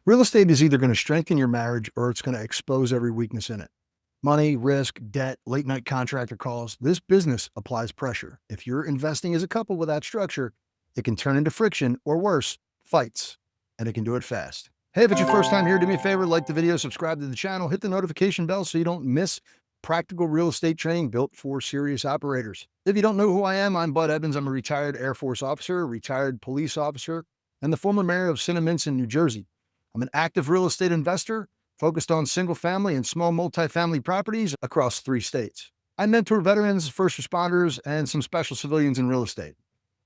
Real estate is either going to strengthen your marriage or it's going to expose every weakness in it. Money, risk, debt, late night contractor calls. This business applies pressure. If you're investing as a couple without structure, it can turn into friction or worse, fights, and it can do it fast. Hey, if it's your first time here, do me a favor, like the video, subscribe to the channel, hit the notification bell so you don't miss practical real estate training built for serious operators. If you don't know who I am, I'm Bud Evans. I'm a retired Air Force officer, retired police officer, and the former mayor of Cinnaminson, New Jersey. I'm an active real estate investor focused on single family and small multifamily properties across 3 states. I mentor veterans, first responders, and some special civilians in real estate.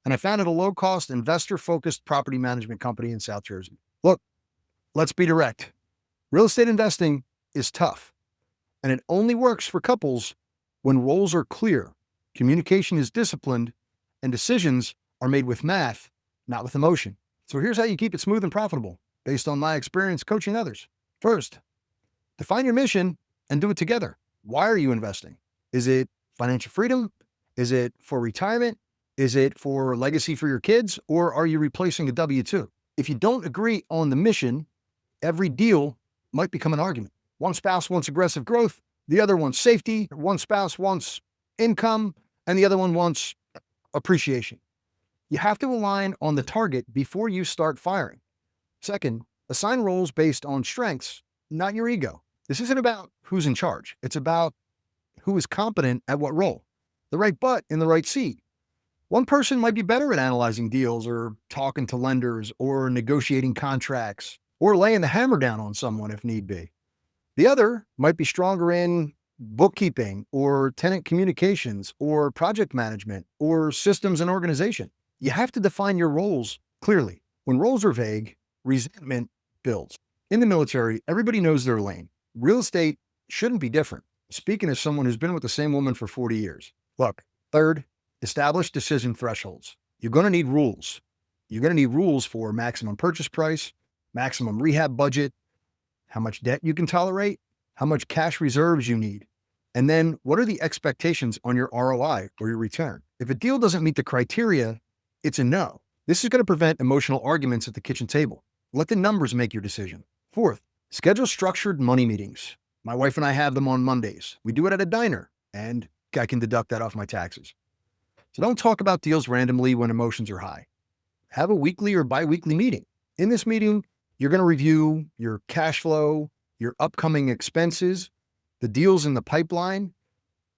And I founded a low-cost, investor-focused property management company in South Jersey. Look, let's be direct. Real estate investing is tough, and it only works for couples when roles are clear, communication is disciplined, and decisions are made with math, not with emotion. So here's how you keep it smooth and profitable, based on my experience coaching others. First, define your mission and do it together. Why are you investing? Is it financial freedom? Is it for retirement? Is it for legacy for your kids? Or are you replacing a W-2? If you don't agree on the mission, every deal might become an argument. One spouse wants aggressive growth, the other wants safety, one spouse wants income, and the other one wants appreciation. You have to align on the target before you start firing. Second, assign roles based on strengths, not your ego. This isn't about who's in charge. It's about who is competent at what role. The right butt in the right seat. One person might be better at analyzing deals or talking to lenders or negotiating contracts or laying the hammer down on someone if need be. The other might be stronger in bookkeeping or tenant communications or project management or systems and organization. You have to define your roles clearly. When roles are vague, resentment builds. In the military, everybody knows their lane. Real estate shouldn't be different. Speaking as someone who's been with the same woman for 40 years. Look, third, establish decision thresholds. You're going to need rules. You're going to need rules for maximum purchase price, maximum rehab budget, how much debt you can tolerate, how much cash reserves you need, and then what are the expectations on your ROI or your return. If a deal doesn't meet the criteria, it's a no. This is going to prevent emotional arguments at the kitchen table. Let the numbers make your decision. Fourth, schedule structured money meetings. My wife and I have them on Mondays. We do it at a diner, and I can deduct that off my taxes. So don't talk about deals randomly when emotions are high. Have a weekly or bi-weekly meeting. In this meeting, you're going to review your cash flow, your upcoming expenses, the deals in the pipeline,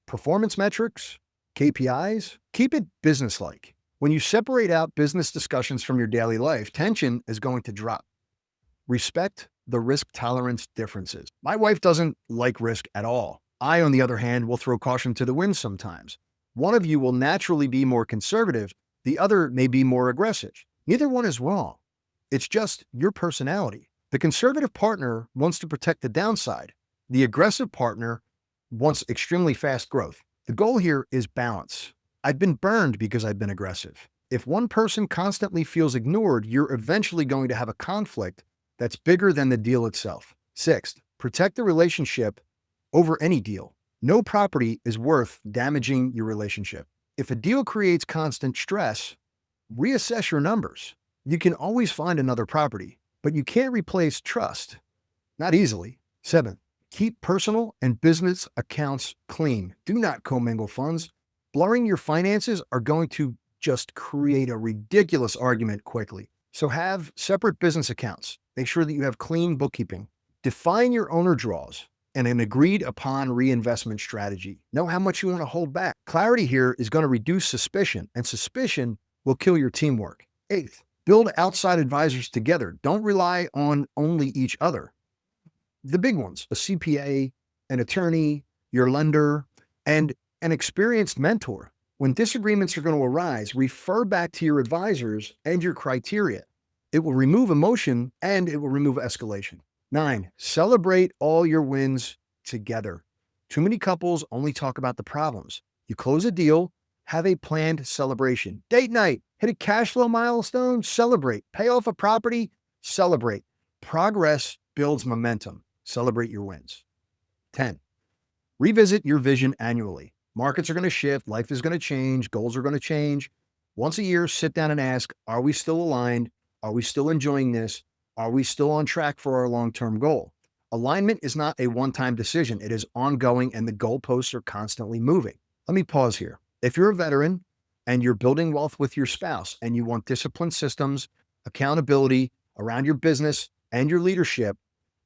performance metrics, KPIs. Keep it business-like. When you separate out business discussions from your daily life, tension is going to drop. Respect the risk tolerance differences. My wife doesn't like risk at all. I, on the other hand, will throw caution to the wind sometimes. One of you will naturally be more conservative. The other may be more aggressive. Neither one is wrong. It's just your personality. The conservative partner wants to protect the downside. The aggressive partner wants extremely fast growth. The goal here is balance. I've been burned because I've been aggressive. If one person constantly feels ignored, you're eventually going to have a conflict that's bigger than the deal itself. Sixth, protect the relationship over any deal. No property is worth damaging your relationship. If a deal creates constant stress, reassess your numbers. You can always find another property, but you can't replace trust. Not easily. Seventh, keep personal and business accounts clean. Do not commingle funds. Blurring your finances are going to just create a ridiculous argument quickly. So have separate business accounts. Make sure that you have clean bookkeeping. Define your owner draws and an agreed upon reinvestment strategy. Know how much you want to hold back. Clarity here is going to reduce suspicion, and suspicion will kill your teamwork. Eighth, build outside advisors together. Don't rely on only each other. The big ones, a CPA, an attorney, your lender, and an experienced mentor. When disagreements are going to arise, refer back to your advisors and your criteria. It will remove emotion and it will remove escalation. 9, celebrate all your wins together. Too many couples only talk about the problems. You close a deal, have a planned celebration. Date night, hit a cash flow milestone, celebrate. Pay off a property, celebrate. Progress builds momentum. Celebrate your wins. 10, revisit your vision annually. Markets are going to shift, life is going to change, goals are going to change. Once a year, sit down and ask, are we still aligned? Are we still enjoying this? Are we still on track for our long-term goal? Alignment is not a one-time decision. It is ongoing and the goalposts are constantly moving. Let me pause here. If you're a veteran and you're building wealth with your spouse and you want disciplined systems, accountability around your business and your leadership,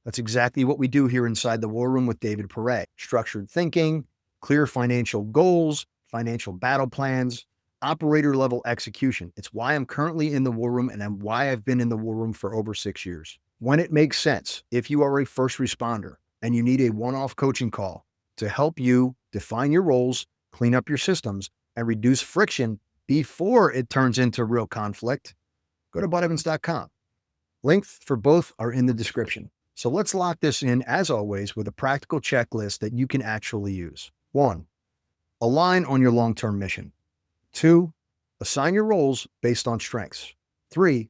that's exactly what we do here inside the War Room with David Perret. Structured thinking, clear financial goals, financial battle plans, operator level execution. It's why I'm currently in the War Room and why I've been in the War Room for over 6 years. When it makes sense, if you are a first responder and you need a one-off coaching call to help you define your roles, clean up your systems, and reduce friction before it turns into real conflict, go to buddevans.com. Links for both are in the description. So let's lock this in, as always, with a practical checklist that you can actually use. 1, align on your long-term mission. 2, assign your roles based on strengths. 3,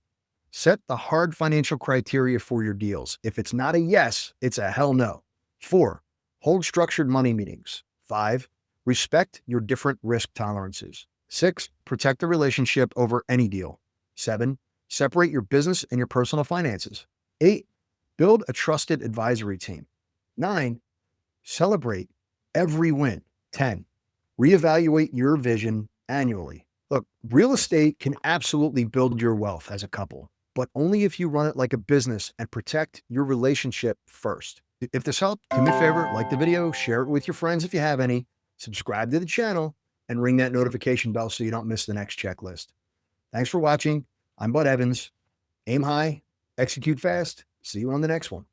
set the hard financial criteria for your deals. If it's not a yes, it's a hell no. 4, hold structured money meetings. 5, respect your different risk tolerances. 6, protect the relationship over any deal. 7, separate your business and your personal finances. 8, build a trusted advisory team. 9, celebrate every win. 10, reevaluate your vision annually. Look, real estate can absolutely build your wealth as a couple, but only if you run it like a business and protect your relationship first. If this helped, do me a favor, like the video, share it with your friends if you have any, subscribe to the channel, and ring that notification bell so you don't miss the next checklist. Thanks for watching. I'm Bud Evans. Aim high, execute fast. See you on the next one.